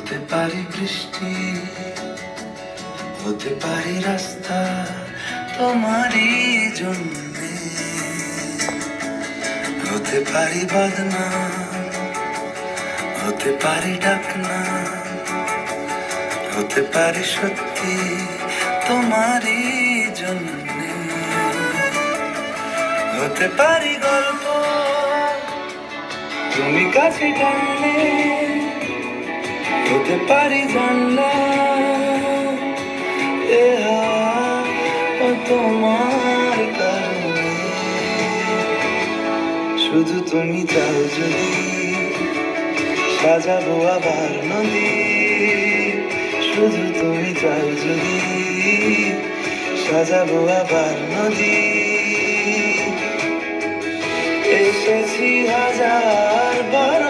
হতে পারি বৃষ্টি, হতে পারি রাস্তা তোমারই জন্যে, হতে পারি বদনাম, হতে পারি ডাকনা, হতে পারি সত্যি তোমারই জন্যে, হতে পারি গল্প তুমি কাছে টানলে, হতে পারি জানলা এ হাওয়া তোমার কারণে। শুধু তুমি চাও যদি সাজাবো আবার নদী, শুধু তুমি চাও যদি সাজাবো আবার নদী। এসেছি হাজার বার